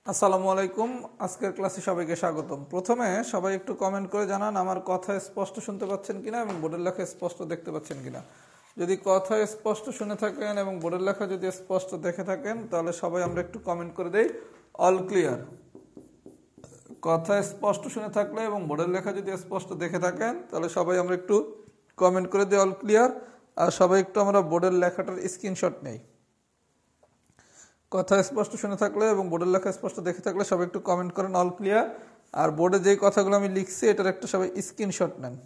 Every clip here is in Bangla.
আসসালামু আলাইকুম। আজকের ক্লাসে সবাইকে স্বাগতম। প্রথমে সবাই একটু কমেন্ট করে জানান আমার কথা স্পষ্ট শুনতে পাচ্ছেন কিনা এবং বোর্ডের লেখা স্পষ্ট দেখতে পাচ্ছেন কিনা। যদি কথা স্পষ্ট শুনে থাকেন এবং বোর্ডের লেখা যদি স্পষ্ট দেখে থাকেন তাহলে সবাই আমরা একটু কমেন্ট করে দেই অল ক্লিয়ার। কথা স্পষ্ট শুনে থাকলে এবং বোর্ডের লেখা যদি স্পষ্ট দেখে থাকেন তাহলে সবাই আমরা একটু কমেন্ট করে দিই অল ক্লিয়ার। আর সবাই একটু আমরা বোর্ডের লেখাটার স্ক্রিনশট নেই। কথা স্পষ্ট শুনে থাকলে এবং বোর্ডের লেখা স্পষ্ট দেখে থাকলে সবাই একটু কমেন্ট করেন অল ক্লিয়ার। আর বোর্ডে যেই কথাগুলো আমি লিখছি এটার একটা সবাই স্ক্রিনশট নেন।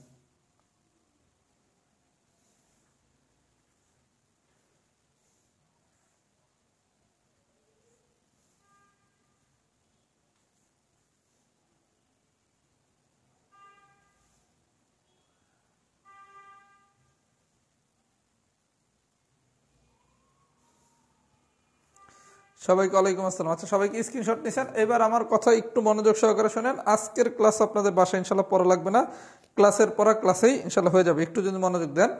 সবাইকে ওয়ালাইকুম আসসালাম। আচ্ছা, সবাইকে স্ক্রিনশট নিয়েছেন। এবার আমার কথা একটু মনোযোগ সহকারে শোনেন। আজকের ক্লাস আপনাদের বাসায় ইনশাল্লাহ পড়া লাগবে না, ক্লাসের পড়া ক্লাসেই ইনশাল্লাহ হয়ে যাবে। একটু যদি মনোযোগ দেন,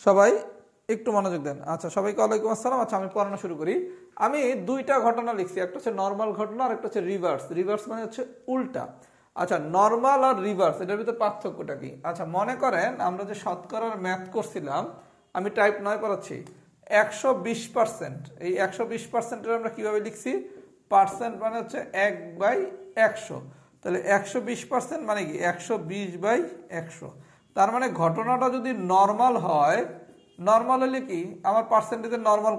সবাই একটু মনোযোগ দেন। আচ্ছা, সবাইকে ওয়ালাইকুম আসসালাম। আচ্ছা, আমি পড়ানো শুরু করি। আমি দুইটা ঘটনা লিখছি, একটা হচ্ছে নর্মাল ঘটনা আর একটা হচ্ছে রিভার্স। রিভার্স মানে হচ্ছে উল্টা। আচ্ছা, নর্মাল আর রিভার্স এটার ভিতরে পার্থক্যটা কি? আচ্ছা, মনে করেন আমরা যে শতকরার ম্যাথ করছিলাম, আমি টাইপ 9 পড়াচ্ছি। 120%, এই 120%-এর আমরা কিভাবে লিখছি? পার্সেন্ট মানে হচ্ছে 1/100। তাহলে 120% মানে কি 120/100। তার মানে ঘটনাটা যদি নর্মাল হয়, নর্মাল হলে কি আমার পার্সেন্টেজের নর্মাল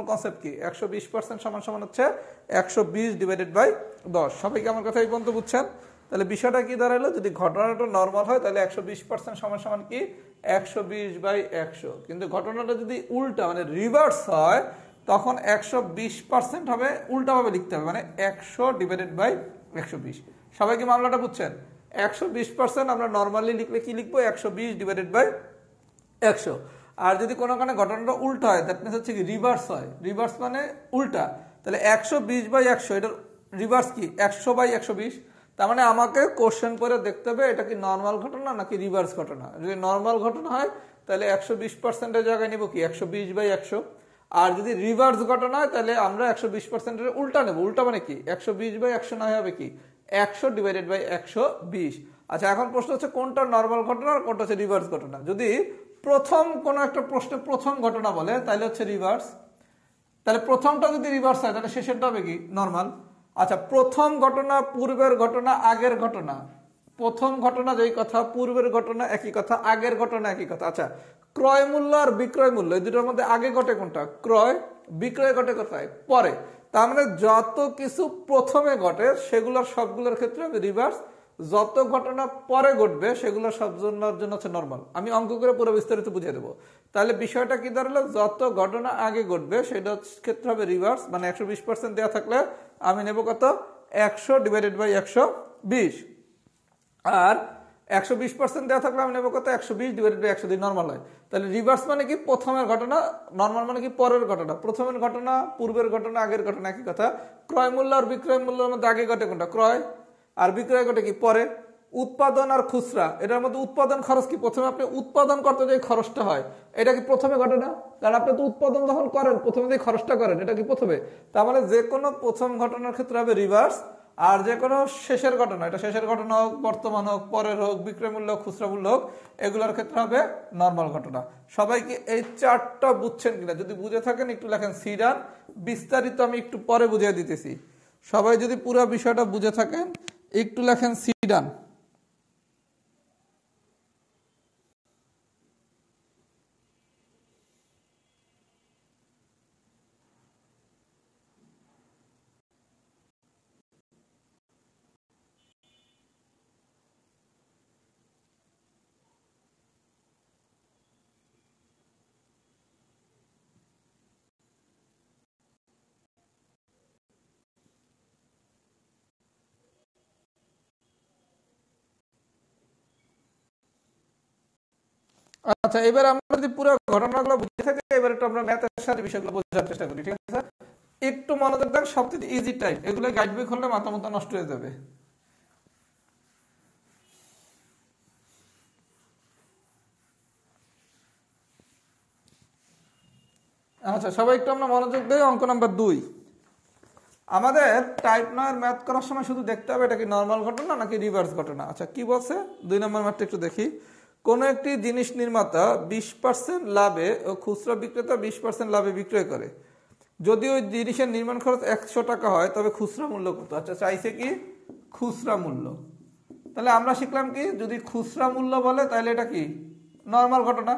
কনসেপ্ট কি? 120% সমান সমান হচ্ছে 120/10। সবাইকে আমার কথা এই পর্যন্ত বুঝছেন? তাহলে বিষয়টা কি দাঁড়ালো, যদি ঘটনাটা নর্মাল হয় তাহলে 120% সমান সমান কি 120/100। কিন্তু ঘটনাটা যদি উল্টা মানে রিভার্স হয় তখন 120% হবে, উল্টাভাবে লিখতে হবে, মানে 100/120। সবাইকে মামলাটা বুঝছেন? 120% আমরা নর্মালি লিখলে কি লিখবো? 120/100। আর যদি কোনো কারণে ঘটনাটা উল্টা হয়, দ্যাট মিনস হচ্ছে কি রিভার্স হয়, রিভার্স মানে উল্টা, তাহলে 120/100 এটার রিভার্স কি 100/120। তার মানে আমাকে কোশ্চেন করে দেখতে হবে এটা কি নর্মাল ঘটনা নাকি রিভার্স ঘটনা। যদি নর্মাল ঘটনা হয় তাহলে 120%-এর জায়গায় নিব কি 120/100। আর যদি রিভার্স ঘটনা হয় তাহলে আমরা 120%-এর উল্টা নেব। উল্টা মানে কি 120/100 না হবে কি 100/120। আচ্ছা, এখন প্রশ্ন হচ্ছে কোনটা নর্মাল ঘটনা আর কোনটা হচ্ছে রিভার্স ঘটনা। যদি প্রথম কোনো একটা প্রশ্নে প্রথম ঘটনা বলে তাহলে হচ্ছে রিভার্স। তাহলে প্রথমটা যদি রিভার্স হয় তাহলে শেষেরটা হবে কি নর্মাল। আচ্ছা, প্রথম ঘটনা, পূর্বের ঘটনা, আগের ঘটনা। প্রথম ঘটনা যেই কথা, পূর্বের ঘটনা একই কথা, আগের ঘটনা একই কথা। আচ্ছা, ক্রয় মূল্য আর বিক্রয় মূল্য এই দুটোর মধ্যে আগে ঘটে কোনটা? ক্রয়। বিক্রয় ঘটে কোথায়? পরে। তার মানে যত কিছু প্রথমে ঘটে সেগুলোর সবগুলোর ক্ষেত্রে রিভার্স, যত ঘটনা পরে ঘটবে সেগুলো সব জন্য হচ্ছে নর্মাল। আমি অঙ্ক করে পুরো বিস্তারিত বুঝিয়ে দেবো। তাহলে বিষয়টা কি দাঁড়ালো, যত ঘটনা আগে ঘটবে সেটা ক্ষেত্রে হবে রিভার্স, মানে 120% দেওয়া থাকলে আমি নেব কত? 100/120। আর 120% দেওয়া থাকলে আমি নেবো কত? 120/100 যদি নর্মাল হয়। তাহলে রিভার্স মানে কি প্রথমের ঘটনা, নর্মাল মানে কি পরের ঘটনা। প্রথমের ঘটনা, পূর্বের ঘটনা, আগের ঘটনা একই কথা। ক্রয় মূল্য আর বিক্রয় মূল্যের মধ্যে আগে ঘটে কোনটা? ক্রয়। আর বিক্রয় ঘটে কি পরে। উৎপাদন আর খুচরা এটার মধ্যে উৎপাদন খরচ কি প্রথমে আপনি উৎপাদন করতে যে খরচটা হয় এটা কি প্রথমে ঘটে না? কারণ আপনি তো উৎপাদন যখন করেন প্রথমে যে খরচটা করেন এটা কি প্রথমে। তার মানে যে কোনো প্রথম ঘটনার ক্ষেত্রে হবে রিভার্স। আর যে কোনো শেষের ঘটনা, এটা শেষের ঘটনা হোক, বর্তমান হোক, পরের হোক, বিক্রয় মূল্য হোক, খুচরা মূল্য হোক, এগুলোর ক্ষেত্রে হবে নর্মাল ঘটনা। সবাইকে এই চারটা বুঝছেন কিনা? যদি বুঝে থাকেন একটু লেখেন সি ডান। বিস্তারিত আমি একটু পরে বুঝিয়ে দিতেছি। সবাই যদি পুরো বিষয়টা বুঝে থাকেন একটু লেখেন সি ডান। আচ্ছা, এবার আমরা যদি পুরো ঘটনাগুলো বুঝে থাকি এবার একটু আমরা ম্যাথের সাথে বিষয়গুলো বোঝার চেষ্টা করি, ঠিক আছে? একটু মনোযোগ দেন, সবচেয়ে ইজি টাইপ, এগুলো গাইড বই খুললে মাথা মতো নষ্ট হয়ে যাবে। আচ্ছা, সবাই একটু আমরা মনোযোগ দেই। অঙ্ক নাম্বার 2। আমাদের টাইপ 9 এর ম্যাথ করার সময় শুধু দেখতে হবে এটা কি নর্মাল ঘটনা নাকি রিভার্স ঘটনা। আচ্ছা কি বলছে 2 নম্বর ম্যাথটা একটু দেখি। কোন একটি জিনিস নির্মাতা 20% লাভে ও খুচরা বিক্রেতা 20% লাভে বিক্রয় করে। যদি ওই জিনিসের নির্মাণ খরচ 100 টাকা হয় তবে খুচরা মূল্য কত। আচ্ছা চাইছে কি খুচরা মূল্য। তাহলে আমরা শিখলাম কি যদি খুচরা মূল্য বলে তাহলে এটা কি নর্মাল ঘটনা,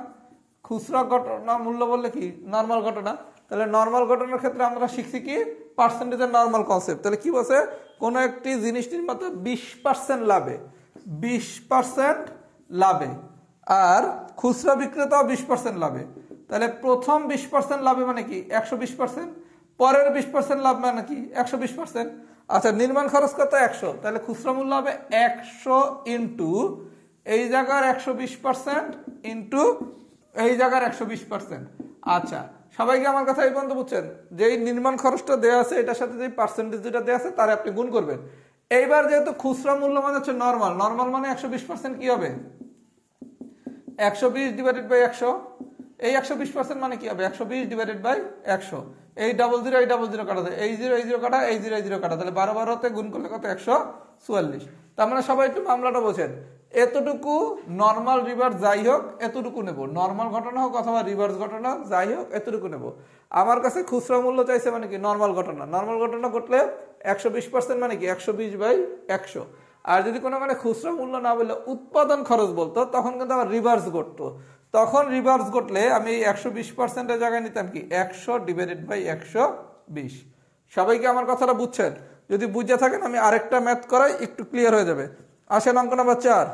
খুচরা ঘটনা মূল্য বললে কি নর্মাল ঘটনা। তাহলে নর্মাল ঘটনার ক্ষেত্রে আমরা শিখছি কি পার্সেন্টেজের নর্মাল কনসেপ্ট। তাহলে কি বলছে কোন একটি জিনিস নির্মাতা 20% লাভে 20% লাভে আর খুচরা বিক্রেতাও 20% লাভে। তাহলে প্রথম 20% লাভে মানে কি 120%, পরের 20% লাভ মানে কি 120%। আচ্ছা নির্মাণ খরচ কত 100, তাহলে খুচরা মূল্য হবে 100 ইন্টু এই জায়গার 120% ইন্টু এই জায়গার 120%। আচ্ছা সবাইকে আমার কথা এই পর্যন্ত বুঝছেন, যেই নির্মাণ খরচটা দেওয়া আছে এটার সাথে যে পার্সেন্টেজ যেটা দেওয়া আছে তার আপনি গুণ করবেন। এইবার যেহেতু খুচরা মূল্য মানে হচ্ছে নর্মাল, নর্মাল মানে 120% কি হবে 120 ডিভাইডেড বাই 100। এই 120% মানে কি হবে 120 ডিভাইডেড বাই 100। এই ডাবল জিরো কাটা যায়, এই জিরো কাটা, এই জিরো কাটা, তাহলে 12 গুণ করলে কত 144। তার মানে সবাই একটু মামলাটা বোঝেন, এতটুকু নর্মাল রিভার্স যাই হোক এতটুকু নেব, নর্মাল ঘটনা হোক অথবা রিভার্স ঘটনা যাই হোক এতটুকু নেব। আমার কাছে খুচরা মূল্য চাইছে মানে কি নর্মাল ঘটনা, নর্মাল ঘটনা ঘটলে 120% মানে কি 120 বাই 100। আর যদি কোনো মানে খুচরা মূল্য না বললে উৎপাদন খরচ বলতো তখন কিন্তু আমার রিভার্স ঘটতো। তখন রিভার্স ঘটলে আমি 120%-এর জায়গায় নিতাম কি 100 ডিভাইডেড বাই 120। সবাইকে আমার কথাটা বুঝছেন? যদি বুঝে থাকেন আমি আরেকটা ম্যাথ করাই একটু ক্লিয়ার হয়ে যাবে। আসেন অঙ্ক নাম্বার 4।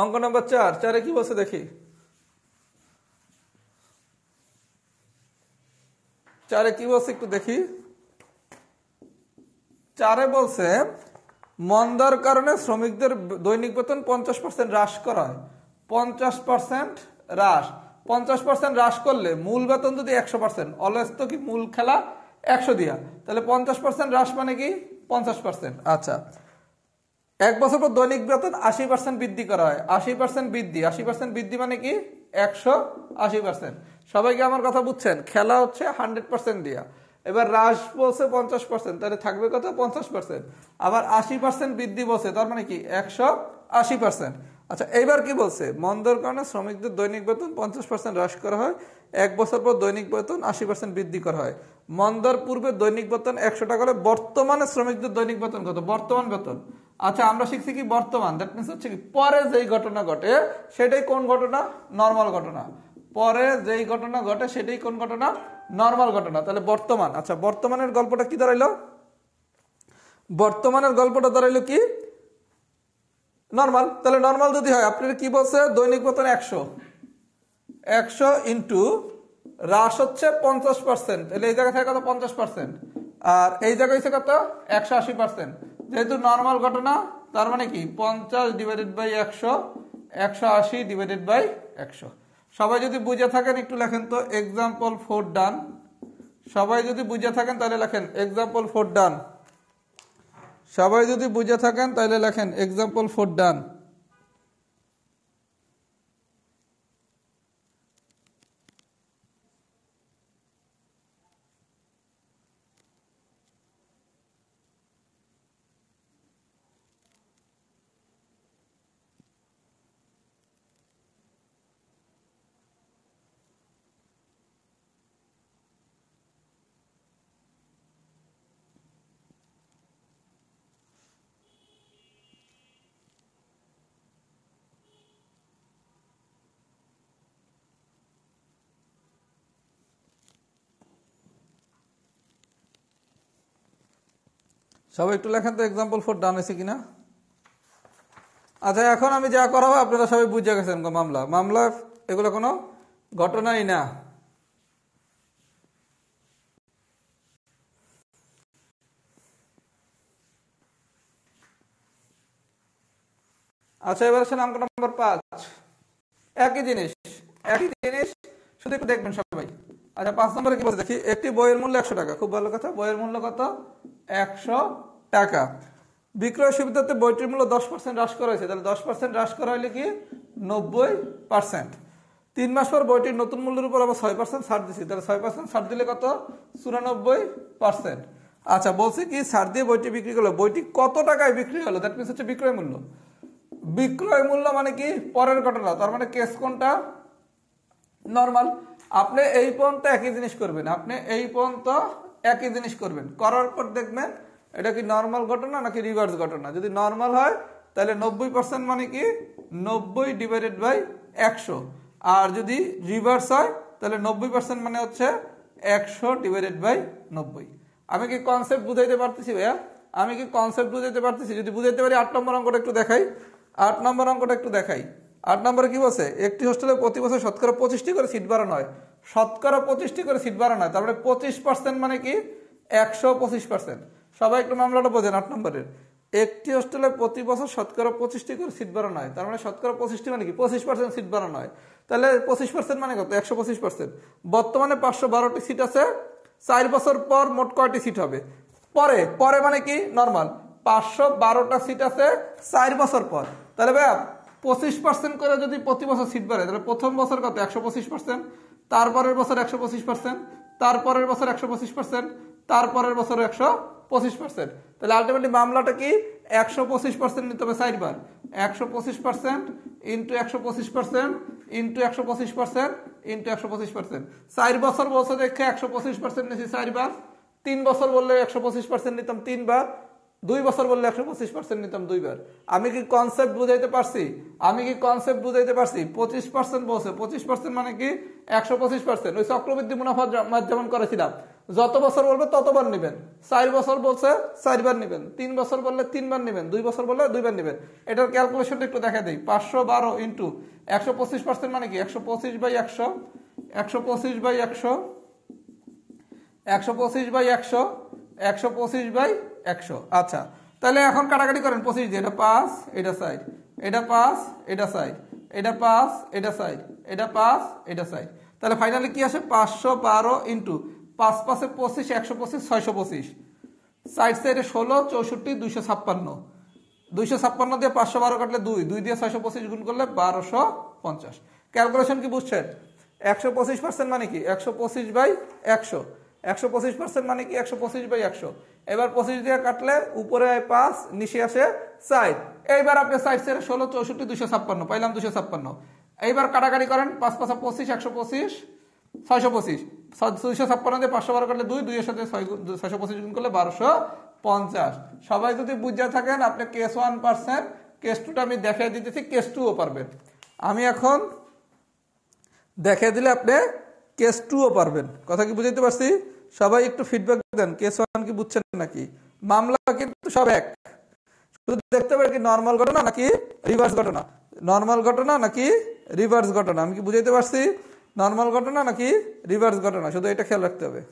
অঙ্ক নাম্বার 4 কি বলছে দেখি। 4 কি বলছে একটু দেখি। 4 বলছে মন্দার কারণে শ্রমিকদের দৈনিক বেতন 50% হ্রাস করা হয়। 50% হ্রাস, 50% হ্রাস করলে মূল বেতন যদি 100%, অলওয়েজ তো কি মূল খেলা 100 দিয়া, তাহলে 50% হ্রাস মানে কি 50%। আচ্ছা 1 বছর পর দৈনিক বেতন 80% বৃদ্ধি করা হয়। 80% বৃদ্ধি, 80% বৃদ্ধি মানে কি 180%। সবাইকে আমার কথা বুঝছেন? খেলা হচ্ছে 100% দিয়া। এবার হ্রাস বলছে 50%, তাহলে থাকবে কত 50%। আবার 80% বৃদ্ধি বলছে তার মানে কি 180%। আচ্ছা এইবার কি বলছে মন্দার কারণে শ্রমিকদের দৈনিক বেতন 50% হ্রাস করা হয়, 1 বছর পর দৈনিক বেতন 80% বৃদ্ধি করা হয়। মন্দার পূর্বে দৈনিক বেতন 100 টাকা হলে বর্তমানে শ্রমিকদের দৈনিক বেতন কত, বর্তমান বেতন। আচ্ছা আমরা শিখছি কি বর্তমান, দ্যাট মিন্স হচ্ছে কি পরে যেই ঘটনা ঘটে সেটাই কোন ঘটনা, নর্মাল ঘটনা। পরে যেই ঘটনা ঘটে সেটাই কোন ঘটনা, নর্মাল ঘটনা। তাহলে বর্তমান, আচ্ছা বর্তমানের গল্পটা কি দাঁড়াইলো, বর্তমানের গল্পটা দাঁড়াইলো কি নর্মাল। তাহলে নর্মাল যদি হয় আপনার কি বলছে দৈনিক বেতন 100 ইন্টু হ্রাস হচ্ছে 50%, তাহলে এই জায়গায় থাকে কত 50%, আর এই জায়গায় হচ্ছে কত 180%। যেহেতু নর্মাল ঘটনা তার মানে কি 50 ডিভাইডেড বাই 100, 180 ডিভাইডেড বাই 100। সবাই যদি বুঝে থাকেন একটু লেখেন তো এক্সাম্পল 4 ডান। সবাই যদি বুঝে থাকেন তাহলে লেখেন এক্সাম্পল 4 ডান। সবাই যদি বুঝে থাকেন তাহলে লেখেন এক্সাম্পল 4 ডান। সবাই একটু লেখেন তো এক্সাম্পল 4 ডান হয়েছে কিনা। আচ্ছা এখন আমি যা করাবো আপনারা সবাই বুঝে গেছেন মামলা, মামলা এগুলো কোনো ঘটনাই না। আচ্ছা এবার আসেন অঙ্ক নাম্বার 5। একই জিনিস শুধু একটু দেখবেন সবাই। আচ্ছা 5 নম্বরে কি বলছে দেখি। একটি বইয়ের মূল্য 100 টাকা, খুব ভালো কথা, বইয়ের মূল্য কত 100 টাকা। বিক্রয় সুবিধাতে বইটির মূল্য 10% হ্রাস করা হয়েছে, তাহলে 10% হ্রাস করা হলে কি 90%। 3 মাস পর বইটির নতুন মূল্যের উপর আবার 6% ছাড় দিচ্ছি, তাহলে 6% ছাড় দিলে কত? 94%। আচ্ছা, বলছি কি ছাড় দিয়ে বইটি বিক্রি করলো, বইটি কত টাকায় বিক্রি হলো, দ্যাট মিনস হচ্ছে বিক্রয় মূল্য। বিক্রয় মূল্য মানে কি পরের ঘটনা, তার মানে কেস কোনটা? নরমাল। আপনি এই পর্যন্ত একই জিনিস করবেন, আপনি এই পর্যন্ত একই জিনিস করবেন, করার পর দেখবেন এটা কি নর্মাল ঘটনা নাকি রিভার্স ঘটনা। যদি নর্মাল হয় তাহলে 90% মানে কি 90/100, আর যদি রিভার্স হয় তাহলে 90% মানে হচ্ছে 100/90। আমি কি কনসেপ্ট বুঝাইতে পারতেছি ভাইয়া? আমি কি কনসেপ্ট বুঝাইতে পারতেছি? যদি বুঝাইতে পারি 8 নম্বর অঙ্কটা একটু দেখাই। 8 নম্বর অঙ্কটা একটু দেখাই। 8 নম্বরে কি বলছে? একটি হোস্টেলে প্রতি বছর শতকরা 25টি করে সিট বাড়ানো হয়। শতকরা 25টি করে সিট বাড়ানো হয়, তারপরে 25% মানে কি 125%। সবাই একটু মামলাটা বোঝেন। 8 নম্বরের একটি হোস্টেলে প্রতি বছর শতকরা 25টি করে সিট বাড়ানো হয়, তার মানে শতকরা 25টি মানে কি 25% সিট বাড়ানো হয়। তাহলে 25% মানে কত? 125%। বর্তমানে 512টি সিট আছে, 4 বছর পর মোট কয়টি সিট হবে? পরে পরে মানে কি নর্মাল। 512টা সিট আছে 4 বছর পর, তাহলে ভাইয়া 25% করে যদি প্রতি বছর সিট বাড়ে তাহলে প্রথম বছর কত? 125%, তারপরের বছর 125%, তারপরের বছর 125%, তারপরের বছর 125%। তাহলে আলটিমেটলি মামলাটা কি 125% নিতে হবে 4 বার। 125% ইন্টু 125% ইন্টু 125% ইন্টু 125%। 4 বছর বলছে দেখে 125% নিয়েছি 4 বার। 3 বছর বললে 125% নিতাম 3 বার। 2 বছর বললে 125% নিতাম 2 বার। আমি কি কনসেপ্ট বুঝাইতে পারছি? আমি কি কনসেপ্ট বুঝাইতে পারছি? 25% বলছে, 25% মানে কি 125%। ওই চক্রবৃদ্ধি মুনাফা যেমন করেছিলাম, যত বছর বলবে ততবার নেবেন। 4 বছর বলছে 4 বার নেবেন, 3 বছর বললে 3 বার নেবেন, 2 বছর বললে 2 বার নেবেন। এটার ক্যালকুলেশনটা একটু দেখা দেই। 512 ইন্টু 125% মানে কি 125/100, 125/100, 125/100, 125/100। আচ্ছা, তাহলে এখন কাটাকাটি করেন 25 দিয়ে। এটা 5, এটা সাইড, এটা 5, এটা সাইড, এটা 5, এটা সাইড, এটা 5, এটা সাইড। তাহলে ফাইনালি কি আসে? 512 ইন্টু 5 5 25, 125, 625। সাইড সাইডে 16, 64, 256। 256 দিয়ে 512 কাটলে 2, 2 দিয়ে 625 গুণ করলে 1250। ক্যালকুলেশন কি বুঝছেন? 125% মানে কি 125/100, 125% মানে কি 125/100। এবার 25 দিয়ে কাটলে উপরে 5, নিচে আসে 4। এইবার আপনি সাইড সাইডে 16, 64, 256 পাইলাম 256। এইবার কাটাকাটি করেন 5 5 25, 125, 625। 256 দিয়ে 512 কাটলে 2, 2 এর সাথে 625 গুণ করলে 1250। সবাই যদি বুঝে থাকেন আপনি কেস 1 পারছেন, কেস 2টা আমি দেখাই দিতেছি, কেস 2ও পারবেন। আমি এখন দেখাই দিলে আপনি কেস 2ও পারবেন। কথা কি বুঝাইতে পারছি? সবাই একটু ফিডব্যাক দেন, কেস 1 কি বুঝছেন নাকি? মামলা কিন্তু সব এক, শুধু দেখতে পারি কি নর্মাল ঘটনা নাকি রিভার্স ঘটনা, নর্মাল ঘটনা নাকি রিভার্স ঘটনা। আমি কি বুঝাইতে পারছি? নর্মাল ঘটনা নাকি রিভার্স ঘটনা, শুধু এটা খেয়াল রাখতে হবে।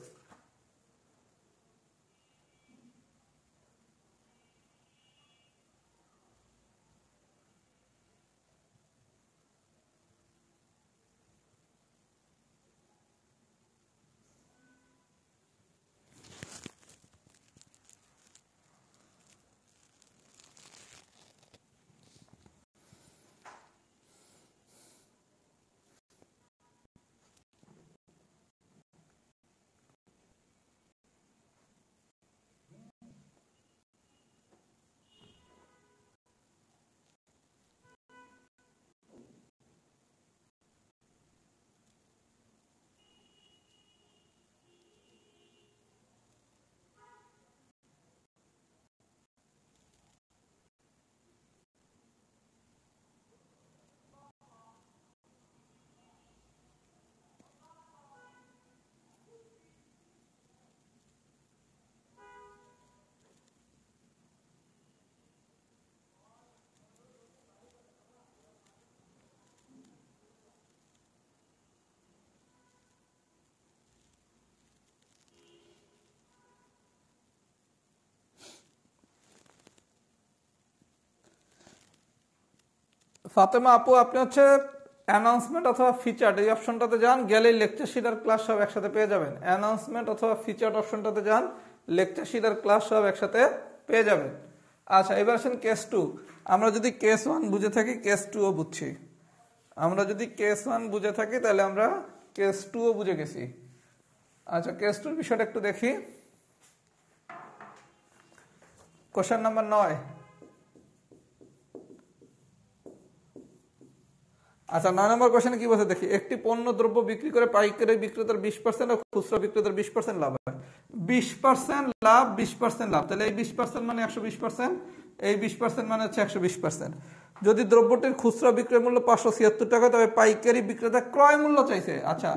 ফাতেমা আপু, আপনি হচ্ছে অ্যানাউন্সমেন্ট অথবা ফিচার্ড এই অপশনটাতে যান, গেলেই লেকচার শিট আর ক্লাস সব একসাথে পেয়ে যাবেন। অ্যানাউন্সমেন্ট অথবা ফিচার্ড অপশনটাতে যান, লেকচার শিট আর ক্লাস সব একসাথে পেয়ে যাবেন। আচ্ছা, এবার আসেন কেস 2। আমরা যদি কেস 1 বুঝে থাকি, কেস 2ও বুঝছি। আমরা যদি কেস 1 বুঝে থাকি তাহলে আমরা কেস 2 ও বুঝে গেছি। আচ্ছা, কেস 2 এর বিষয়টা একটু দেখি। Question number 9। আচ্ছা, 9 নম্বর কোশ্চেনে কি বলছে দেখি। একটি পণ্য দ্রব্য বিক্রি করে পাইকারি বিক্রেতার 20% ও খুচরা বিক্রেতার 20% লাভ হয়। 20% লাভ, 20% লাভ, তাহলে এই 20% মানে 120%, এই 20% মানে হচ্ছে 120%। যদি দ্রব্যটির খুচরা বিক্রয় মূল্য 576 টাকা, তবে পাইকারি বিক্রেতা ক্রয় মূল্য চাইছে। আচ্ছা,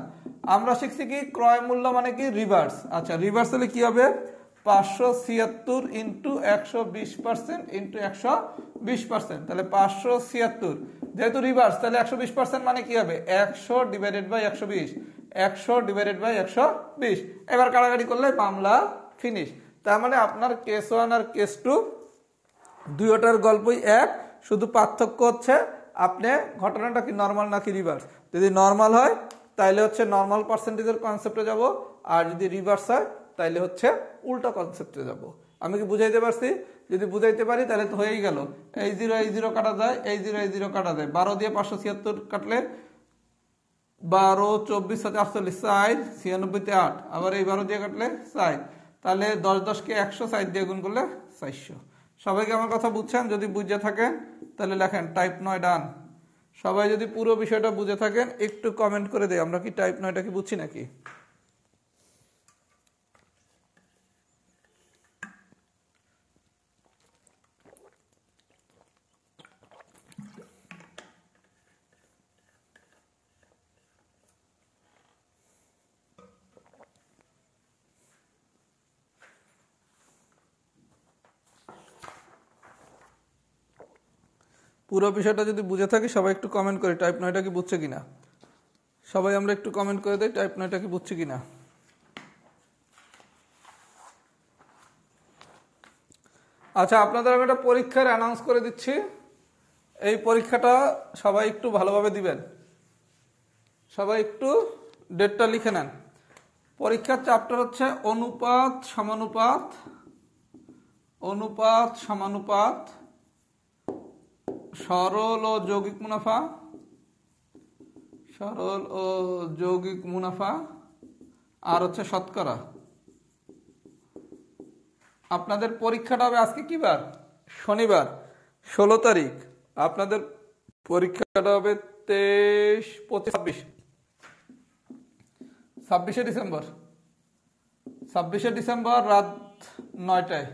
আমরা শিখছি কি ক্রয় মূল্য মানে কি রিভার্স। আচ্ছা, রিভার্স হলে কি হবে? 576 ইন্টু 120% ইন্টু 120%, তাহলে 576 যেহেতু রিভার্স, তাহলে 120% মানে কি হবে? 100 ডিভাইডেড বাই 120, 100 ডিভাইডেড বাই 120। এবার কাটাকাটি করলে মামলা ফিনিশ। তার মানে আপনার কেস 1 আর কেস 2 দুইটার গল্পই এক, শুধু পার্থক্য হচ্ছে আপনি ঘটনাটা কি নর্মাল নাকি রিভার্স। যদি নর্মাল হয় তাইলে হচ্ছে নর্মাল পার্সেন্টেজের কনসেপ্টে যাব, আর যদি রিভার্স হয় তাইলে হচ্ছে উল্টা কনসেপ্টে যাব। আমি কি বুঝাইতে পারছি? যদি বুঝাইতে পারি তাহলে তো হয়েই গেল। এই জিরো কাটা যায়, এই জিরো কাটা যায়। 12 দিয়ে 576 কাটলে 12, 24, 48, 4, 96 8, আবার এই 12 দিয়ে কাটলে 4, তাহলে 10 10 কে 100, 4 দিয়ে গুণ করলে 400। সবাইকে আমার কথা বুঝছেন? যদি বুঝে থাকেন তাহলে লেখেন টাইপ 9 ডান। সবাই যদি পুরো বিষয়টা বুঝে থাকেন একটু কমেন্ট করে দেয়, আমরা কি টাইপ 9টা কি বুঝছি নাকি। পুরো বিষয়টা যদি বুঝে থাকি সবাই একটু কমেন্ট করে টাইপ 9টা কি বুঝছে কিনা। সবাই আমরা একটু কমেন্ট করে দেই টাইপ 9টা কি বুঝছে কিনা। আচ্ছা, আপনাদের আমি একটা পরীক্ষার অ্যানাউন্স করে দিচ্ছি। এই পরীক্ষাটা সবাই একটু ভালোভাবে দিবেন। সবাই একটু ডেটটা লিখে নেন। পরীক্ষার চ্যাপ্টার হচ্ছে অনুপাত সমানুপাত, অনুপাত সমানুপাত, সরল ও যৌগিক মুনাফা, সরল ও যৌগিক মুনাফা, আর হচ্ছে শতকরা। আপনাদের পরীক্ষাটা হবে আজকে কি বার? শনিবার 16 তারিখ। আপনাদের পরীক্ষাটা হবে 23, 25, 26 ডিসেম্বর। 26 ডিসেম্বর রাত 9টায়।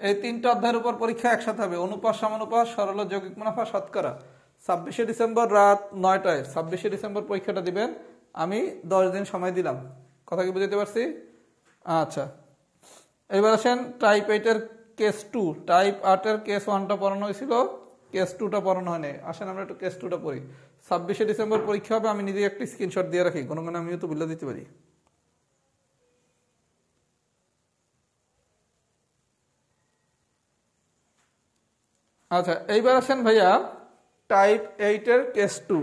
এই 3টা অধ্যায়ের উপর পরীক্ষা একসাথে হবে, অনুপাত সমানুপাত, সরল ও যৌগিক মুনাফা, শতকরা। 26 ডিসেম্বর রাত 9টায় 26 ডিসেম্বর পরীক্ষাটা দিবেন। আমি 10 দিন সময় দিলাম। কথা কি বুঝতে পারছি? আচ্ছা, এবার আসেন টাইপ 8 কেস 2। টাইপ 8 কেস 1টা পড়ানো হয়েছিল, কেস 2টা পড়ানো হয়নি। আসেন আমরা একটু কেস 2টা পড়ি। 26 ডিসেম্বর পরীক্ষা হবে, আমি নিজে একটি স্ক্রিনশট দিয়ে রাখি, কোনো আমিও তো বলে দিতে পারি। আচ্ছা, এইবার আসেন ভাইয়া টাইপ 8 কেস 2।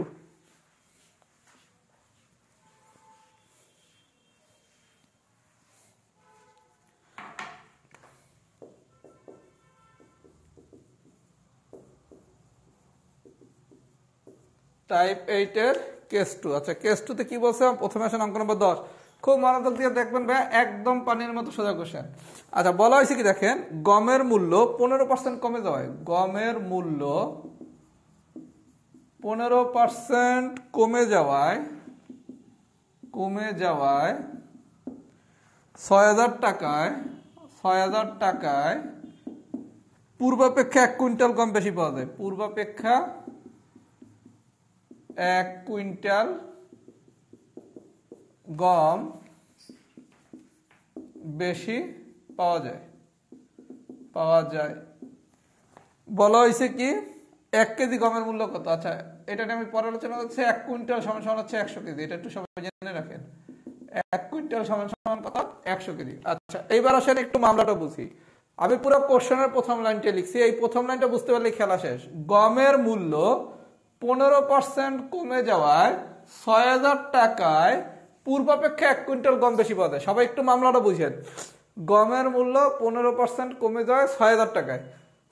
Type 8 case 2। আচ্ছা, কেস 2তে কি বলছে? প্রথমে আসেন অঙ্ক নম্বর 10। খুব মনোযোগ দিয়ে দেখবেন ভাই, একদম পানির মতো সোজা কোশ্চেন। আচ্ছা, বলা হয়েছে কি দেখেন, গমের মূল্য 15% কমে যাওয়ায়, গমের মূল্য 15% কমে যাওয়ায় 6,000 টাকায়, 6,000 টাকায় পূর্বাপেক্ষা 1 কুইন্টাল গম বেশি পাওয়া যায়। পূর্বাপেক্ষা 1 কুইন্টাল গম বেশি পাওয়া যায়। বলা হয়েছে কি 1 কেজি গমের মূল্য কত? আচ্ছা, এটা আমি পরে আলোচনা করছি। 1 কুইন্টাল সমান সমান হচ্ছে 100 কেজি। এটা একটু সবাই জেনে রাখেন। 1 কুইন্টাল সমান সমান কত? 100 কেজি। আচ্ছা, এইবার আসেন একটু মামলাটা বুঝি। আমি পুরো কোশ্চেনের প্রথম লাইনটা লিখছি, এই প্রথম লাইনটা বুঝতে পারলে খেলা শেষ। গমের মূল্য 15% কমে যাওয়ায় 6,000 টাকায় পূর্বাপেক্ষা 1 কুইন্টাল গম বেশি পাওয়া যায়। সবাই একটু মামলাটা বুঝেন। গমের মূল্য 15% কমে যাওয়ায় 6,000 টাকায়,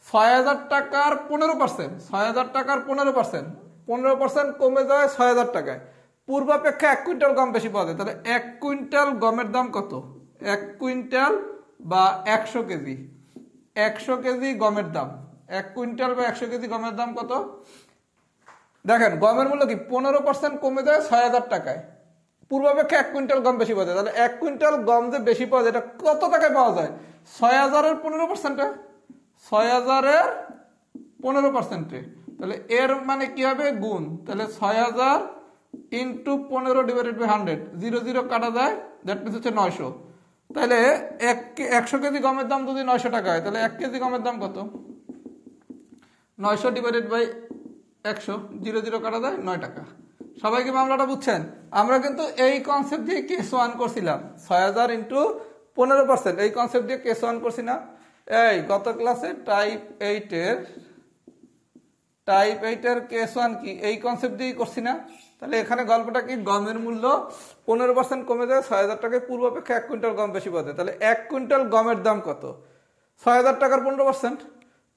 6,000 টাকার 15%, 6,000 টাকার 15%, 15% কমে যায় 6,000 টাকায়, পূর্বাপেক্ষা 1 কুইন্টাল গম বেশি পাওয়া যায়। তাহলে 1 কুইন্টাল গমের দাম কত? 1 কুইন্টাল বা 100 কেজি, 100 কেজি গমের দাম, 1 কুইন্টাল বা 100 কেজি গমের দাম কত? দেখেন গমের মূল্য কি 15% কমে যায় 6,000 টাকায়, পূর্বাপেক্ষা 1 কুইন্টাল গম বেশি পাওয়া যায়। তাহলে 1 কুইন্টাল গম যে বেশি পাওয়া যায় এটা কত টাকায় পাওয়া যায়? 6,000-এর 15%, 6,000-এর 15%। তাহলে এর মানে কি হবে? গুণ। তাহলে 6,000 ইন্টু 15 ডিভাইডেড বাই 100, 0 0 কাটা যায়, দ্যাট মিনস হচ্ছে 900। তাহলে 100 কেজি গমের দাম যদি 900 টাকা হয়, তাহলে 1 কেজি গমের দাম কত? 900 ডিভাইডেড বাই 100, 0 0 কাটা যায় 9 টাকা। সবাই কি মামলাটা বুঝছেন? আমরা কিন্তু এই কনসেপ্ট দিয়ে কেস 1 করছিলাম, 6,000 ইন্টু 15%, এই কনসেপ্ট দিয়ে কেস 1 করছি না? এই গত ক্লাসে টাইপ 8-এর কেস 1 কি এই কনসেপ্ট দিয়েই করছি না? তাহলে এখানে গল্পটা কি? গমের মূল্য 15% কমে যায় 6,000 টাকায়, পূর্বাপেক্ষা 1 কুইন্টাল গম বেশি পাওয়া যায়। তাহলে 1 কুইন্টাল গমের দাম কত? 6,000 টাকার 15%,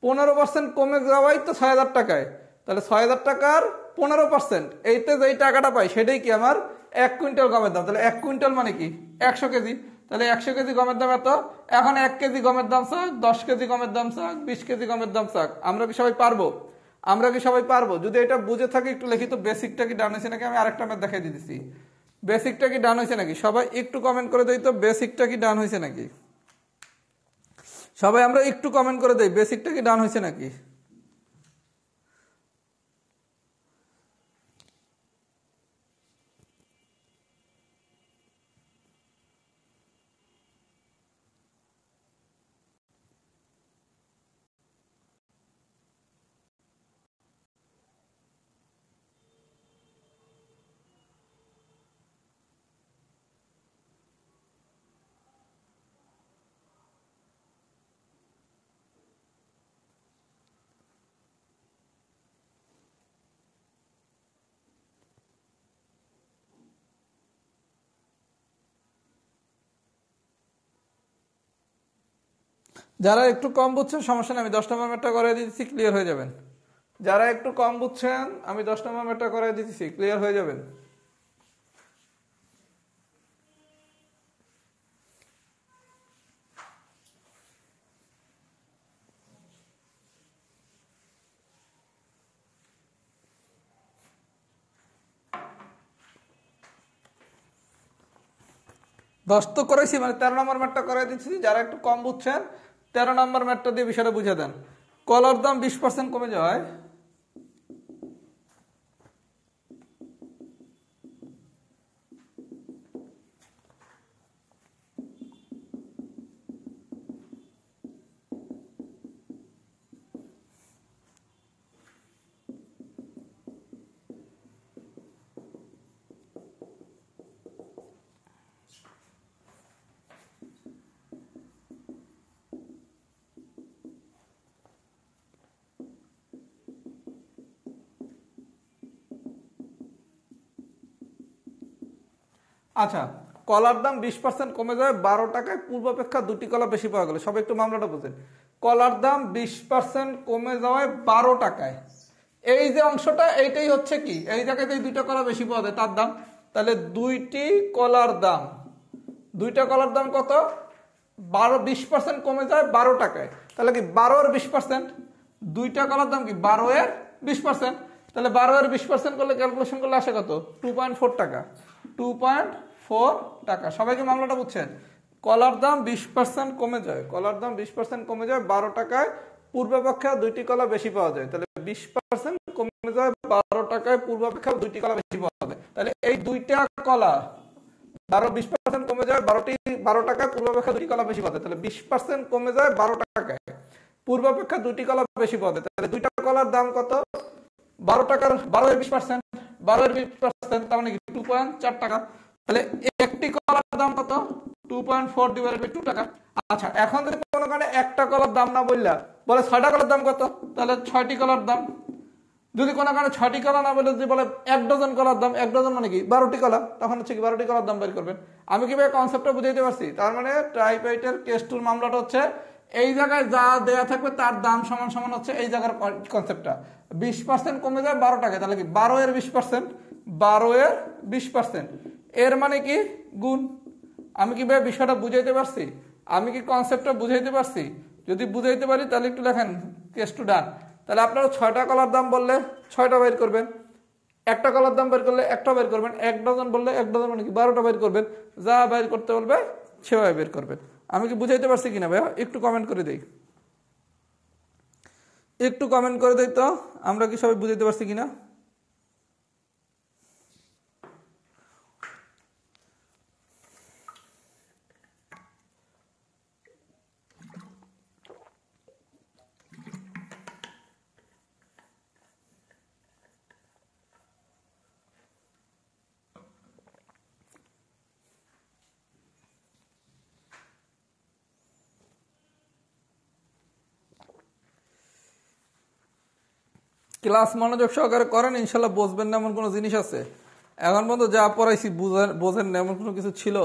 15% কমে যাওয়াই তো 6,000 টাকায়। তাহলে 6,000 টাকার 15%, এইতে যেই টাকাটা পাই সেটাই কি আমার 1 কুইন্টাল গমের দাম। তাহলে 1 কুইন্টাল মানে কি? 100 কেজি। তাহলে 100 কেজি গমের দাম এত। এখন 1 কেজি গমের দাম চাক, 10 কেজি গমের দাম চাক, 20 কেজি গমের দাম চাক, আমরা কি সবাই পারবো? আমরা কি সবাই পারবো? যদি এটা বুঝে থাকি একটু লিখিত, বেসিকটা কি ডান হয়েছে নাকি? আমি আরেকটা ম্যাথ দেখাই দিতেছি, বেসিকটা কি ডান হয়েছে নাকি? সবাই একটু কমেন্ট করে দেই তো, বেসিকটা কি ডান হয়েছে নাকি? সবাই আমরা একটু কমেন্ট করে দেই, বেসিকটা কি ডান হয়েছে নাকি? যারা একটু কম বুঝছেন সমস্যা নেই, আমি 10 নম্বর ম্যাথটা করে দিচ্ছি, ক্লিয়ার হয়ে যাবেন। যারা একটু কম বুঝছেন আমি 10 নম্বর ম্যাথটা করে দিচ্ছি, ক্লিয়ার হয়ে যাবেন। দশ তো করেছি, মানে 13 নম্বর ম্যাথটা করে দিচ্ছি। যারা একটু কম বুঝছেন 13 নম্বর ম্যাথটা দিয়ে বিষয়টা বুঝে দেন। কলার দাম 20% কমে যাওয়ায় আচ্ছা, কলার দাম 20% কমে যায় 12 টাকায়, পূর্বাপেক্ষা 2টি কলা বেশি পাওয়া গেল। সবাই একটু মামলাটা বুঝেন। কলার দাম 20% কমে যাওয়ায় 12 টাকায়, এই যে অংশটা এইটাই হচ্ছে কি, এই জায়গায় 2টা কলা বেশি পাওয়া যায় তার দাম। তাহলে 2টি কলার দাম, 2টা কলার দাম কত? 20% কমে যায় 12 টাকায়। তাহলে কি 12 এর 20%, 2টা কলার দাম কি 12 এর 20%। তাহলে 12 এর 20% করলে ক্যালকুলেশন করলে আসে কত? 2.4 টাকা, 2.4 টাকা। সবাইকে মামলাটা বুঝছেন? কলার দাম 20% কমে যায়, কলার দাম 20% কমে যায় 12 টাকায়, পূর্বাপেক্ষা 2টি কলা বেশি পাওয়া যায়। তাহলে 20% কমে যায় 12 টাকায়, পূর্বাপেক্ষা 2টি কলা বেশি পাওয়া যায়। তাহলে এই 2টা কলা 20% কমে যায় 12 টাকায়, পূর্বাপেক্ষা 2টি কলা বেশি পাওয়া যায়। তাহলে 20% কমে যায় 12 টাকায়, পূর্বাপেক্ষা 2টি কলা বেশি পাওয়া যায়। তাহলে 2টা কলার দাম কত? 12 টাকার 12 এর 20%, 12 এর 20%, তার মানে কি 2.4 টাকা। তাহলে একটি কলার দাম কত? 2.4 ডিভাইডেড বাই 2 টাকা। আচ্ছা, এখন যদি কোনো কারণে একটা কলার দাম না বললা, বলে 6টা কলার দাম কত? তাহলে 6টি কলার দাম। যদি কোনো কারণে 6টি কলা না বলে যদি বলে 1 ডজন কলার দাম, 1 ডজন মানে কি 12টি কলা, তখন হচ্ছে কি 12টি কলার দাম বের করবেন। আমি কিভাবে কনসেপ্টটা বুঝাইতে পারছি? তার মানে টাইপ 8 এর কেস 2 মামলাটা হচ্ছে এই জায়গায় যা দেয়া থাকবে তার দাম সমান সমান হচ্ছে এই জায়গার কনসেপ্টটা। 20% কমে যায় 12 টাকা, তাহলে কি 12 এর 20%, 12 এর 20%, এর মানে কি গুণ। আমি কি ভাই বিষয়টা বুঝাইতে পারছি? আমি কি কনসেপ্টটা বুঝাইতে পারছি? যদি বুঝাইতে পারি তাহলে একটু লেখেন কেস টু ডান। তাহলে আপনারা 6টা কলার দাম বললে 6টা বের করবেন, একটা কলার দাম বের করলে একটা বের করবেন, 1 ডজন বললে 1 ডজন মানে কি 12টা বের করবেন, যা বের করতে বলবে সেভাবে বের করবেন। আমি কি বুঝাইতে পারছি কিনা ভাইয়া? একটু কমেন্ট করে দেই, একটু কমেন্ট করে দেই তো আমরা কি সবাই বুঝাইতে পারছি কিনা। ক্লাস মনোযোগ সহকারে করেন, ইনশাল্লাহ বুঝবেন না এমন কোনো জিনিস আছে? এখন পর্যন্ত যা পড়াইছি বোঝেন না এমন কোনো কিছু ছিল?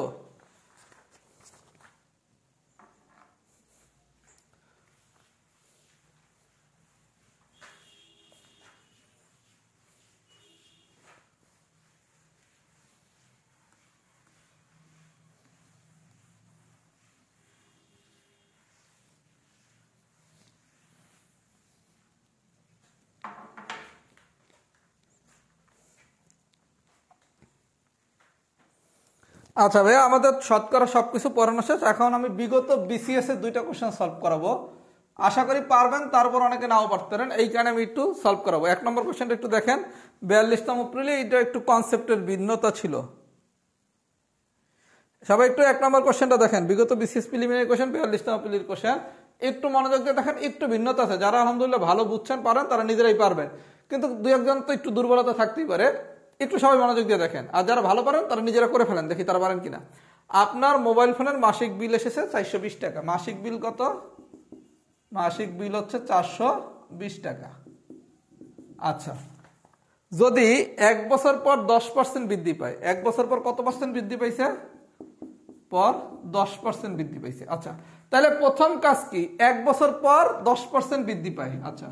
আচ্ছা ভাইয়া, আমাদের শতকরা সবকিছু পড়ানো শেষ। এখন আমি বিগত বিসিএস এর 2টা কোশ্চেন সলভ করাবো, আশা করি পারবেন, তারপর অনেকে নাও পারতে পারেন, এই কারণে আমি একটু সলভ করাবো। 1 নম্বর কোশ্চেনটা একটু দেখেন, 42তম এপ্রিলে এটা একটু কনসেপ্টের ভিন্নতা ছিল। সবাই একটু 1 নম্বর কোশ্চেনটা দেখেন, বিগত বিসিএস প্রিলিমিনারি কোশ্চেন, 42তম এপ্রিলের কোশ্চেন, একটু মনোযোগ দিয়ে দেখেন, একটু ভিন্নতা আছে। যারা আলহামদুলিল্লাহ ভালো বুঝছেন পারেন তারা নিজেরাই পারবেন, কিন্তু 2-1 জন তো একটু দুর্বলতা থাকতেই পারে, একটু সবাই মনোযোগ দিয়ে দেখেন। আর যারা ভালো পারেন তারা নিজেরা করে ফেলেন, দেখি তারা পারেন কিনা। আপনার মোবাইল ফোনের মাসিক বিল এসেছে 420 টাকা। মাসিক বিল কত? মাসিক বিল হচ্ছে 420 টাকা। আচ্ছা, যদি 1 বছর পর 10% বৃদ্ধি পায়, 1 বছর পর কত পার্সেন্ট বৃদ্ধি পাইছে? পর 10% বৃদ্ধি পাইছে। আচ্ছা, তাহলে প্রথম কাজ কি? 1 বছর পর 10% বৃদ্ধি পায়। আচ্ছা,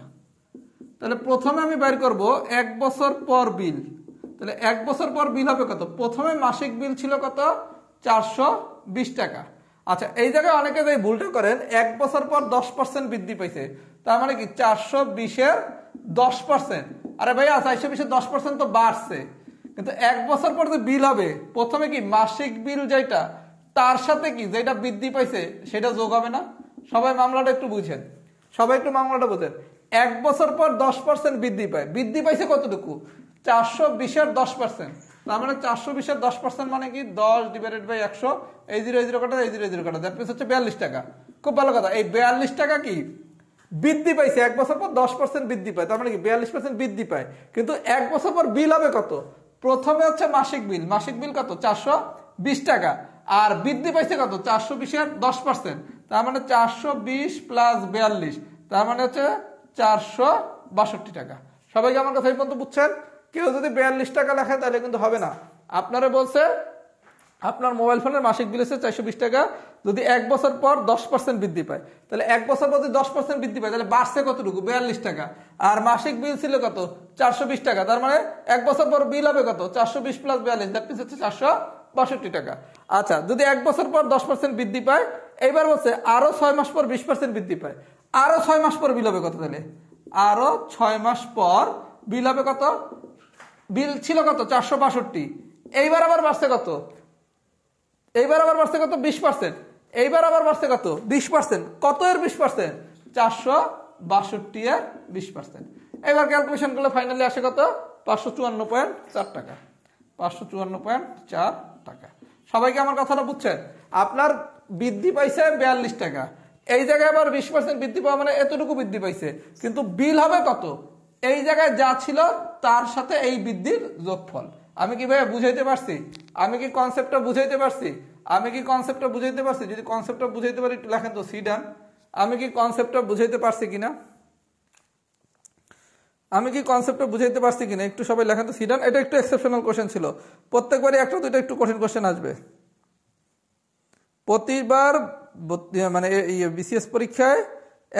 তাহলে প্রথমে আমি বের করব 1 বছর পর বিল। তাহলে 1 বছর পর বিল হবে কত? প্রথমে মাসিক বিল ছিল কত? 420 টাকা। আচ্ছা, এই জায়গায় অনেকে যে ভুলটা করেন, 1 বছর পর 10% বৃদ্ধি পাইছে, তার মানে কি 420-এর 10%? আরে ভাইয়া 420-এর 10% তো বাড়ছে, কিন্তু 1 বছর পর যে বিল হবে, প্রথমে কি মাসিক বিল যেটা তার সাথে কি যেটা বৃদ্ধি পাইছে সেটা যোগ হবে না? সবাই মামলাটা একটু বুঝেন, সবাই একটু মামলাটা বুঝেন। 1 বছর পর 10% বৃদ্ধি পায়, বৃদ্ধি পাইছে কতটুকু? 420-এর 10%। তার মানে 420-এর 10% মানে কি 10/100, এই 0 কাটা, এই 0 কাটা, দ্যাট মিন্স হচ্ছে 42 টাকা। খুব ভালো কথা, এই 42 টাকা কি বৃদ্ধি পাইছে? 1 বছর পর 10% বৃদ্ধি পায়, তার মানে কি 42% বৃদ্ধি পায়। কিন্তু 1 বছর পর বিল হবে কত? প্রথমে হচ্ছে মাসিক বিল, মাসিক বিল কত? 420 টাকা, আর বৃদ্ধি পাইছে কত? 420-এর 10%, তার মানে 420 প্লাস 42, তার মানে হচ্ছে 462 টাকা। সবাইকে আমার কথা এই পর্যন্ত বুঝছেন? কেউ যদি 42 টাকা লেখে তাহলে কিন্তু হবে না। আপনারা বলছে আপনার মোবাইল ফোনের মাসিক বিল হচ্ছে 420 টাকা, যদি 1 বছর পর 10% বৃদ্ধি পায়, তাহলে 1 বছর পর যদি 10% বৃদ্ধি পায় তাহলে বাড়ছে কতটুকু? 42 টাকা। আর মাসিক বিল ছিল কত? 420 টাকা, তার মানে 1 বছর পর বিল হবে কত? 420 প্লাস 42, দ্যাট মিন্স হচ্ছে 462 টাকা। আচ্ছা, যদি 1 বছর পর 10% বৃদ্ধি পায়, এইবার বলছে আরো 6 মাস পর 20% বৃদ্ধি পায়, আরো 6 মাস পর বিল হবে কত? তাহলে আরো 6 মাস পর বিল হবে কত? বিল ছিল কত? 462, এইবার আবার বাড়ছে কত? এইবার আবার বাড়ছে কত? 20%। এইবার আবার বাড়ছে কত? 20%। কত এর 20%? 462-এর 20%। এবার ক্যালকুলেশন করলে ফাইনালি আসে কত? 554.4 টাকা। 554.4 টাকা। সবাইকে আমার কথাটা বুঝছেন? আপনার বৃদ্ধি পাইছে 42 টাকা, এই জায়গায় আবার 20% বৃদ্ধি পাওয়া মানে এতটুকু বৃদ্ধি পাইছে, কিন্তু বিল হবে কত? এই জায়গায় যা ছিল তার সাথে এই বৃদ্ধির যোগফল। আমি কি ভাই বুঝাইতে পারছি? আমি কি কনসেপ্টটা বুঝাইতে পারছি? আমি কি কনসেপ্টটা বুঝাইতে পারছি? যদি কনসেপ্টটা বুঝাইতে পারি একটু লেখেন তো সিডান। আমি কি কনসেপ্টটা বুঝাইতে পারছি কিনা? আমি কি কনসেপ্টটা বুঝাইতে পারছি কিনা একটু সবাই লেখেন তো সিডান। এটা একটু এক্সেপশনাল কোশ্চেন ছিল, প্রত্যেকবারই একটা দুটো একটু কঠিন কোশ্চেন আসবে, প্রতিবার মানে বিসিএস পরীক্ষায়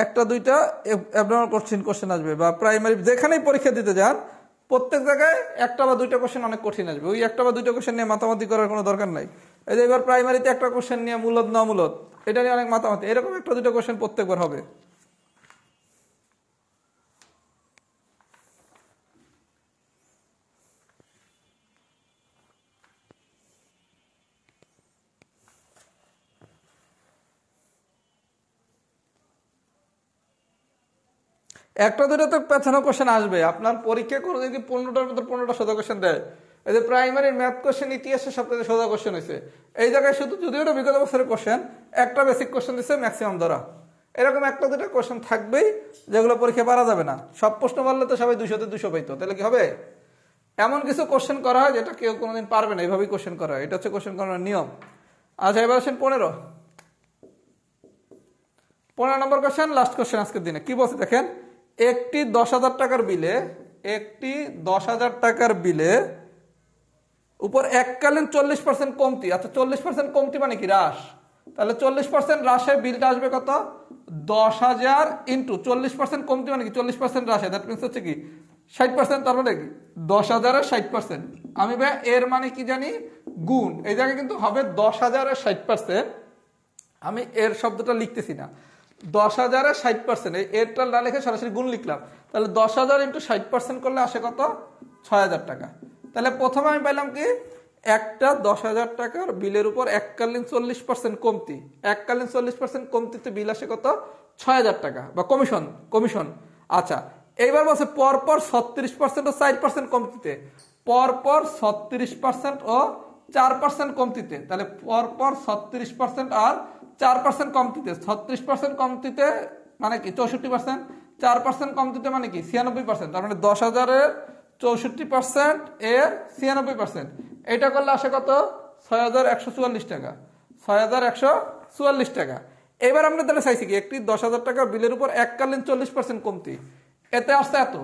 একটা দুইটা অ্যাবনর্মাল কোশ্চেন আসবে, বা প্রাইমারি যেখানেই পরীক্ষা দিতে যান প্রত্যেক জায়গায় একটা বা দুইটা কোশ্চেন অনেক কঠিন আসবে। ওই একটা বা দুইটা কোশ্চেন নিয়ে মাতামাতি করার কোনো দরকার নাই। এই যে এবার প্রাইমারিতে একটা কোশ্চেন নিয়ে মূলত না মূলত, এটা নিয়ে অনেক মাতামাতি, এরকম একটা দুইটা কোশ্চেন প্রত্যেকবার হবে। একটা দুটো তো পেছানো কোশ্চেন আসবে। আপনার পরীক্ষা কোনো যদি 15টার মধ্যে 15টা সোজা কোশ্চেন দেয়, এই যে প্রাইমারির ম্যাথ কোশ্চেন ইতিহাসে সবথেকে সোজা কোশ্চেন হয়েছে এই জায়গায়, শুধু যদিও এটা বিগত বছরের কোশ্চেন, একটা বেসিক কোশ্চেন দিচ্ছে ম্যাক্সিমাম ধরা। এরকম একটা দুটো কোশ্চেন থাকবেই যেগুলো পরীক্ষা পারা যাবে না। সব প্রশ্ন পারলে তো সবাই 200-তে 200 পাইতো, তাহলে কি হবে? এমন কিছু কোশ্চেন করা হয় যেটা কেউ কোনোদিন পারবে না, এইভাবেই কোশ্চেন করা হয়। এটা হচ্ছে কোশ্চেন করার নিয়ম। আচ্ছা, এবার আসেন 15 নম্বর কোশ্চেন, লাস্ট কোশ্চেন আজকের দিনে। কি বলছে দেখেন, একটি 10,000 টাকার বিলে, একটি 10,000 টাকার বিলে উপর এককালীন 40% কমতি। আচ্ছা, 40% কমতি মানে কি? হ্রাস। তাহলে 40% হ্রাসে বিলটা আসবে কত? 10,000 ইন্টু 40% কমতি মানে কি? 40% হ্রাসে, দ্যাট মিনস হচ্ছে কি 60%। তার মানে কি 10,000-এর 60%। আমি ভাই এর মানে কি জানি? গুণ। এই জায়গায় কিন্তু হবে 10,000-এর 60%। আমি এর শব্দটা লিখতেছি না, 10,000-এর 60%, এরটা না লিখে সরাসরি গুণ লিখলাম। তাহলে 10,000 ইন্টু 60% করলে আসে কত? 6,000 টাকা। তাহলে প্রথমে আমি পাইলাম কি, একটা 10,000 টাকার বিলের উপর এককালীন 40% কমতি, এককালীন 40% কমতিতে বিল আসে কত? 6,000 টাকা, বা কমিশন। কমিশন। আচ্ছা, এইবার বলছে পরপর 36% ও 4% কমতিতে, পরপর 36% ও 4% কমতিতে। তাহলে পরপর 36% আর 4% কমতিতে, 36% কমতিতে মানে কি 64%, 4% কমতিতে মানে কি 96%। তার মানে 10,000-এর 64% এর 96%, এটা করলে আসে কত? 6,144 টাকা। 6,144 টাকা। এবার আমরা তাহলে চাইছি কি, একটি 10,000 টাকা বিলের উপর এককালীন 40% কমতি, এতে আসছে এত।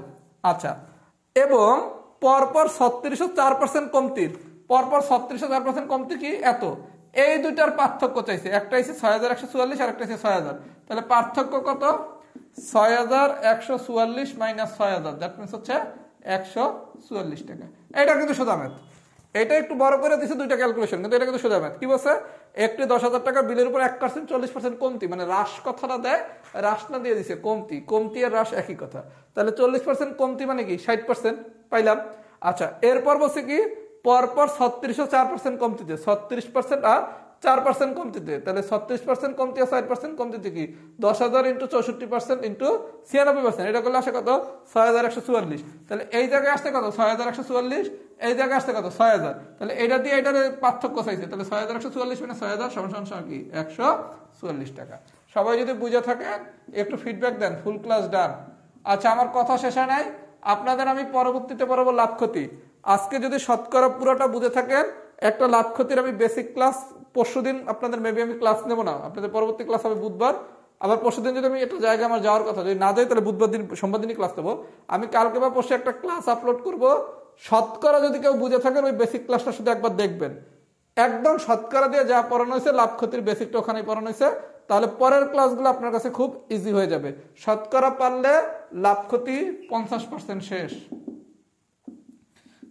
আচ্ছা, এবং পরপর 36% কমতির, পরপর 36% কমতি কি এত। এই দুইটার পার্থক্য চাইছে, একটা হচ্ছে 6,144 আর একটা হচ্ছে 6,000। তাহলে পার্থক্য কত? 6,144 মাইনাস 6,000, দ্যাট মিনস হচ্ছে 144 টাকা। এটা কিন্তু সোজা ম্যাথ। এটা একটু বড় করে দিচ্ছে দুইটা ক্যালকুলেশন, কিন্তু এটা কিন্তু সোজা ম্যাথ। কি বলছে, একটি 10,000 টাকা বিলের উপর 1% 40% কমতি, মানে হ্রাস কথাটা দেয়, হ্রাস না দিয়ে দিছে কমতি। কমতি আর হ্রাস একই কথা। তাহলে 40% কমতি মানে কি 60% পাইলাম। আচ্ছা, এরপর বলছে কি, পরপর 36 ও 4% কমতিতে, 36% আর 4% কমতিতে। তাহলে 36% কমতি আর 4% কমতিতে কি 10,000 ইন্টু 64% ইন্টু 96%, এটা করলে আসে কত? 6,144। তাহলে এই জায়গায় আসতে কত? 6,144। এই জায়গায় আসতে কত? 6,000। তাহলে এটা দিয়ে এটার পার্থক্য চাইছে। তাহলে 6,144 মানে 6,000 সমান কি 144 টাকা। সবাই যদি বুঝে থাকেন একটু ফিডব্যাক দেন। ফুল ক্লাস ডান। আচ্ছা, আমার কথা শেষ হয় নাই। আপনাদের আমি পরবর্তীতে পড়াবো লাভ ক্ষতি। আজকে যদি শতকরা পুরোটা বুঝে থাকেন, একটা লাভ ক্ষতির আমি বেসিক ক্লাস পরশুদিন আপনাদের মেবি আমি ক্লাস নেব না, আপনাদের পরবর্তী ক্লাস হবে বুধবার। আবার পরশুদিন যদি আমি একটা জায়গায় আমার যাওয়ার কথা, যদি না যাই তাহলে বুধবার দিন সোমবার দিনই ক্লাস নেবো। আমি কালকে বা পরশু একটা ক্লাস আপলোড করব। শতকরা যদি কেউ বুঝে থাকেন ওই বেসিক ক্লাসটা শুধু একবার দেখবেন। একদম শতকরা দিয়ে যা পড়ানো হয়েছে, লাভ ক্ষতির বেসিকটা ওখানেই পড়ানো হয়েছে। তাহলে পরের ক্লাসগুলো আপনার কাছে খুব ইজি হয়ে যাবে। শতকরা পারলে লাভ ক্ষতি 50% শেষ।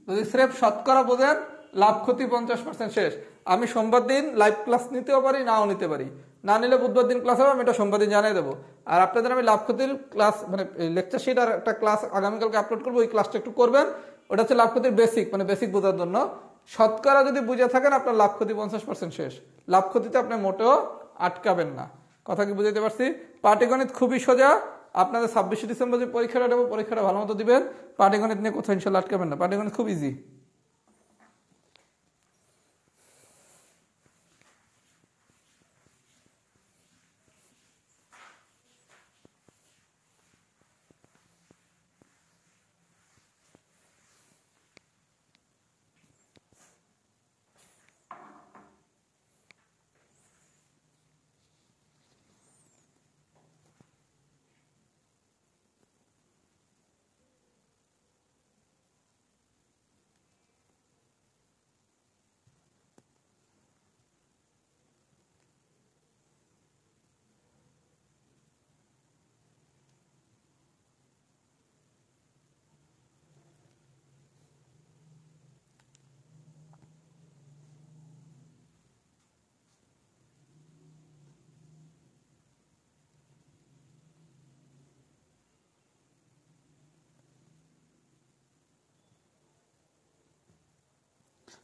যদি স্রেফ শতকরা বোঝেন, লাভ ক্ষতি 50% শেষ। আমি সোমবার দিন লাইভ ক্লাস নিতেও পারি, নাও নিতে পারি। না নিলে বুধবার দিন ক্লাস হবে, আমি এটা সোমবার দিন জানিয়ে দেবো। আর আপনাদের আমি লাভ ক্ষতির ক্লাস মানে লেকচার শিট আর একটা ক্লাস আগামীকালকে আপলোড করবো, ওই ক্লাসটা একটু করবেন। ওটা হচ্ছে লাভ ক্ষতির বেসিক, মানে বেসিক বোঝার জন্য। শতকরা যদি বুঝে থাকেন, আপনার লাভ ক্ষতি 50% শেষ। লাভ ক্ষতিতে আপনি মোটেও আটকাবেন না। কথা কি বুঝাইতে পারছি? পাটিগণিত খুবই সোজা। আপনাদের 26শে ডিসেম্বর যে পরীক্ষাটা দেবো, পরীক্ষাটা ভালো মতো দিবেন। পাটিগণিত নিয়ে কোথাও ইনশাল্লাহ আটকাবেন না। পাটিগণিত খুব ইজি।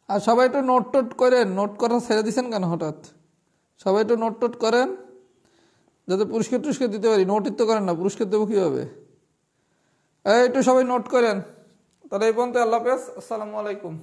আর সবাই একটু নোট টোট করেন, নোট করা ছেড়ে দিচ্ছেন কেন হঠাৎ? সবাই একটু নোট টোট করেন যাতে পুরস্কার টুস্কার দিতে পারি। নোটই তো করেন না, পুরস্কার দেবো কীভাবে? একটু সবাই নোট করেন। তাহলে এই পর্যন্ত, আল্লাহ হাফেজ, আসসালামু আলাইকুম।